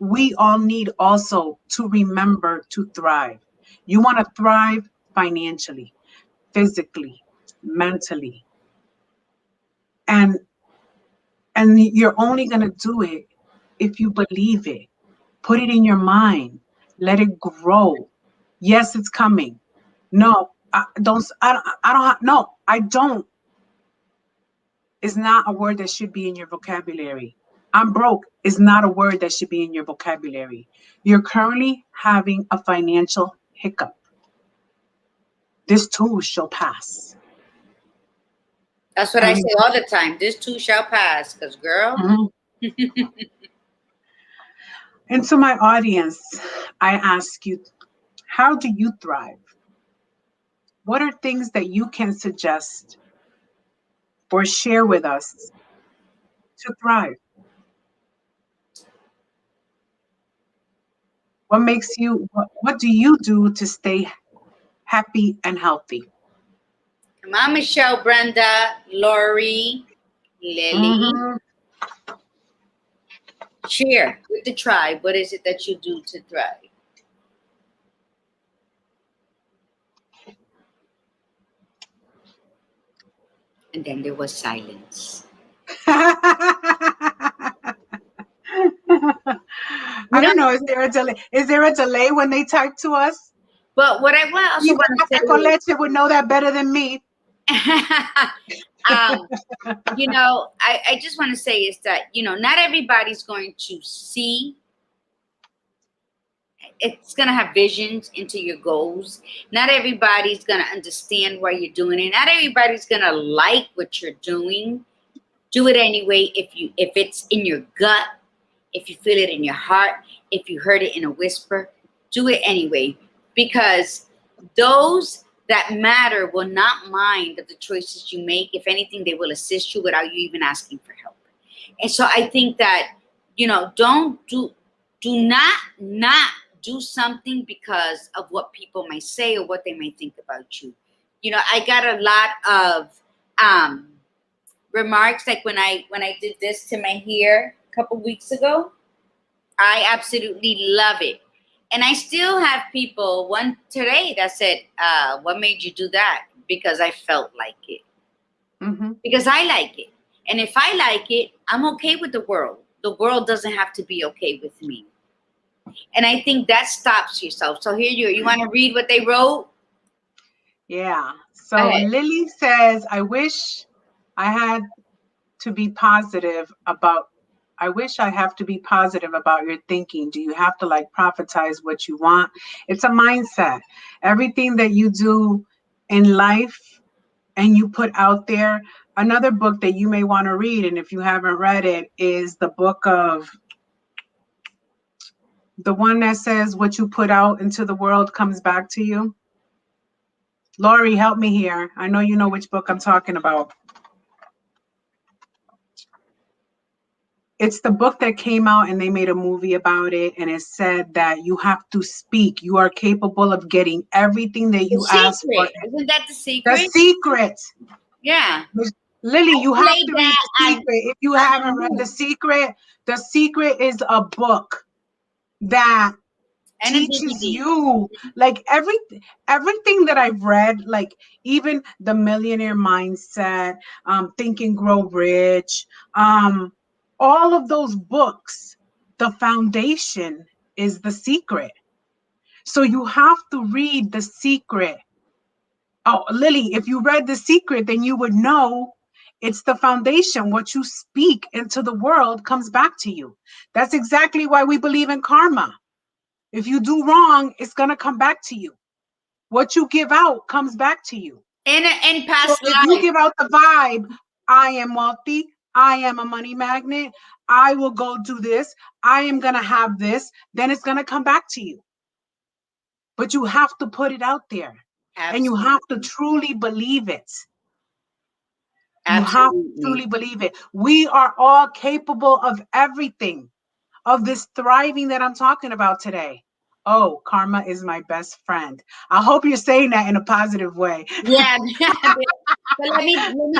Speaker 3: we all need also to remember to thrive. You want to thrive financially, physically, mentally. And And you're only going to do it if you believe it. Put it in your mind. Let it grow. Yes, it's coming. No, I don't. No, I don't. Is not a word that should be in your vocabulary. I'm broke is not a word that should be in your vocabulary. You're currently having a financial hiccup. This too shall pass.
Speaker 1: That's what I say all the time. This too shall pass. Because, girl.
Speaker 3: Mm-hmm. And to my audience, I ask you, how do you thrive? What are things that you can suggest or share with us to thrive? What do you do to stay happy and healthy?
Speaker 1: Come on, Michelle, Brenda, Lori, Lily.
Speaker 3: Mm-hmm.
Speaker 1: Share with the tribe. What is it that you do to thrive? And then there was silence.
Speaker 3: I don't know. Is there a delay? Is there a delay when they type to us?
Speaker 1: But what I also want to say,
Speaker 3: Con leche would know that better than me.
Speaker 1: you know, I just want to say is that, you know, not everybody's going to see. It's going to have visions into your goals. Not everybody's going to understand why you're doing it. Not everybody's going to like what you're doing. Do it anyway. If it's in your gut, if you feel it in your heart, if you heard it in a whisper, do it anyway. Because those that matter will not mind of the choices you make. If anything, they will assist you without you even asking for help. And so I think that, you know, do not do something because of what people might say or what they may think about you. You know, I got a lot of remarks like when I did this to my hair a couple weeks ago. I absolutely love it. And I still have people, one today that said, what made you do that? Because I felt like it.
Speaker 3: Mm-hmm.
Speaker 1: Because I like it. And if I like it, I'm okay with the world. The world doesn't have to be okay with me. And I think that stops yourself. So here you want to read what they wrote?
Speaker 3: Yeah. So Lily says, I wish I have to be positive about your thinking. Do you have to like prophesize what you want? It's a mindset. Everything that you do in life and you put out there. Another book that you may want to read, and if you haven't read it, is the book of the one that says what you put out into the world comes back to you. Lori, help me here. I know you know which book I'm talking about. It's the book that came out and they made a movie about it. And it said that you have to speak. You are capable of getting everything that you ask for.
Speaker 1: Isn't that The Secret?
Speaker 3: The Secret.
Speaker 1: Yeah.
Speaker 3: Lily, you have to read The Secret. If you haven't read The Secret is a book that teaches you like everything that I've read, like even The Millionaire Mindset, Think and Grow Rich, all of those books, the foundation is The Secret. So you have to read The Secret. Oh, Lily, if you read The Secret, then you would know it's the foundation. What you speak into the world comes back to you. That's exactly why we believe in karma. If you do wrong, it's going to come back to you. What you give out comes back to you.
Speaker 1: In past
Speaker 3: so if you give out the vibe, I am wealthy, I am a money magnet, I will go do this, I am going to have this, then it's going to come back to you. But you have to put it out there. Absolutely. And you have to truly believe it. Absolutely. You have to truly believe it. We are all capable of everything, of this thriving that I'm talking about today. Oh, karma is my best friend. I hope you're saying that in a positive way.
Speaker 1: Yeah. But let me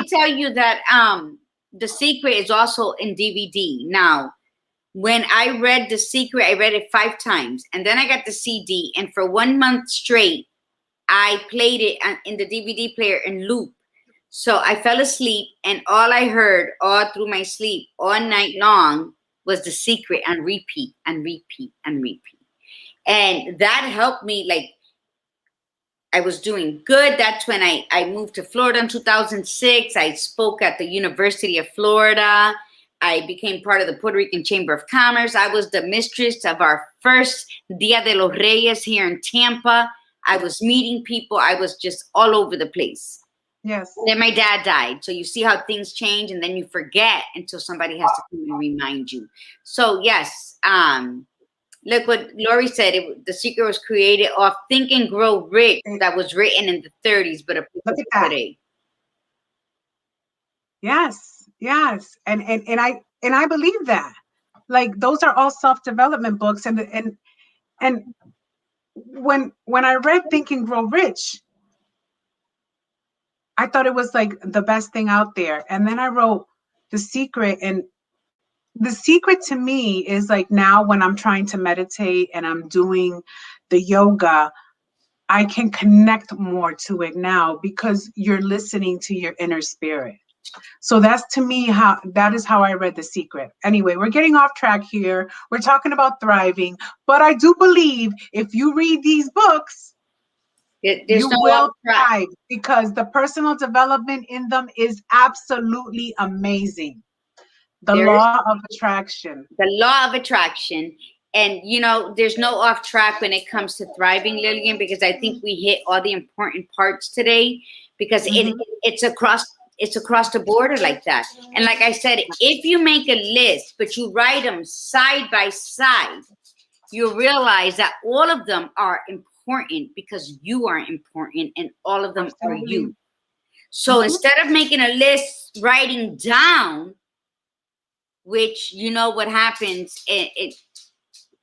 Speaker 1: tell you that The Secret is also in DVD. Now, when I read The Secret, I read it 5 times. And then I got the CD. And for 1 month straight, I played it in the DVD player in loop. So I fell asleep, and all I heard all through my sleep all night long was The Secret on repeat and repeat and repeat. And that helped me. Like, I was doing good. That's when I moved to Florida in 2006. I spoke at the University of Florida. I became part of the Puerto Rican Chamber of Commerce. I was the mistress of our first Dia de los Reyes here in Tampa. I was meeting people. I was just all over the place.
Speaker 3: Yes.
Speaker 1: Then my dad died. So you see how things change, and then you forget until somebody has to come and remind you. So yes, look what Lori said. The Secret was created off Think and Grow Rich, that was written in the 30s, but applicable today.
Speaker 3: Yes, yes, and I believe that. Like, those are all self-development books, and when I read Think and Grow Rich, I thought it was like the best thing out there. And then I wrote The Secret, and The Secret to me is like, now when I'm trying to meditate and I'm doing the yoga, I can connect more to it now because you're listening to your inner spirit. So that's, to me, that is how I read The Secret. Anyway, we're getting off track here. We're talking about thriving, but I do believe if you read these books, you will thrive, because the personal development in them is absolutely amazing. The law of attraction.
Speaker 1: The law of attraction. And, you know, there's no off track when it comes to thriving, Lillian, because I think we hit all the important parts today, because it's across the border like that. And like I said, if you make a list, but you write them side by side, you realize that all of them are important because you are important, and all of them are you. So instead of making a list, writing down, which, you know what happens, it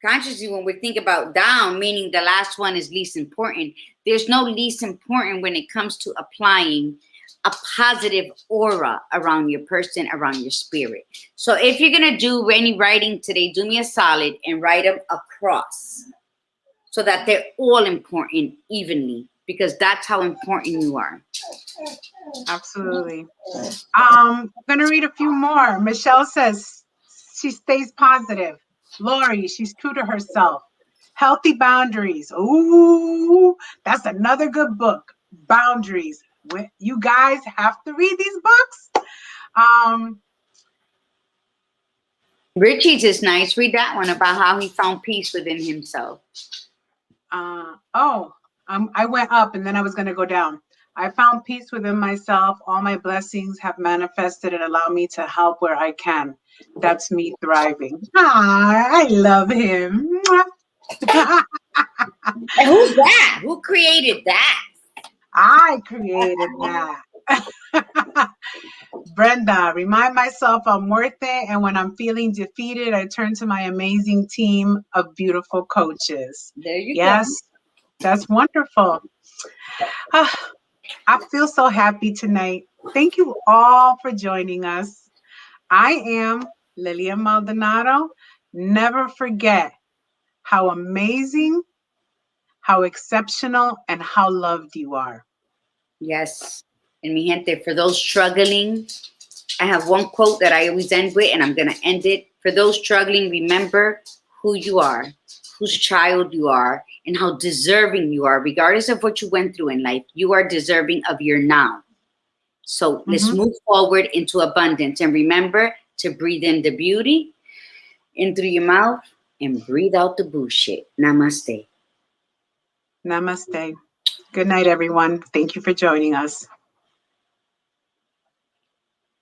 Speaker 1: consciously, when we think about down, meaning the last one is least important, there's no least important when it comes to applying a positive aura around your person, around your spirit. So if you're going to do any writing today, do me a solid and write them across so that they're all important evenly, because that's how important you are.
Speaker 3: Absolutely. I'm going to read a few more. Michelle says she stays positive. Lori, she's true to herself. Healthy Boundaries. Ooh, that's another good book. Boundaries. You guys have to read these books.
Speaker 1: Richie's is nice. Read that one about how he found peace within himself.
Speaker 3: I went up and then I was going to go down. I found peace within myself. All my blessings have manifested and allow me to help where I can. That's me thriving. I love him.
Speaker 1: And who's that? Who created that?
Speaker 3: I created that. Brenda, remind myself I'm worth it. And when I'm feeling defeated, I turn to my amazing team of beautiful coaches.
Speaker 1: There you go.
Speaker 3: Yes, that's wonderful. I feel so happy tonight. Thank you all for joining us. I am Lillian Maldonado. Never forget how amazing, how exceptional, and how loved you are.
Speaker 1: Yes. And mi gente, for those struggling, I have one quote that I always end with, and I'm going to end it. For those struggling, remember who you are, whose child you are, and how deserving you are. Regardless of what you went through in life, you are deserving of your now. So let's move forward into abundance. And remember to breathe in the beauty, in through your mouth, and breathe out the bullshit. Namaste.
Speaker 3: Namaste. Good night, everyone. Thank you for joining us.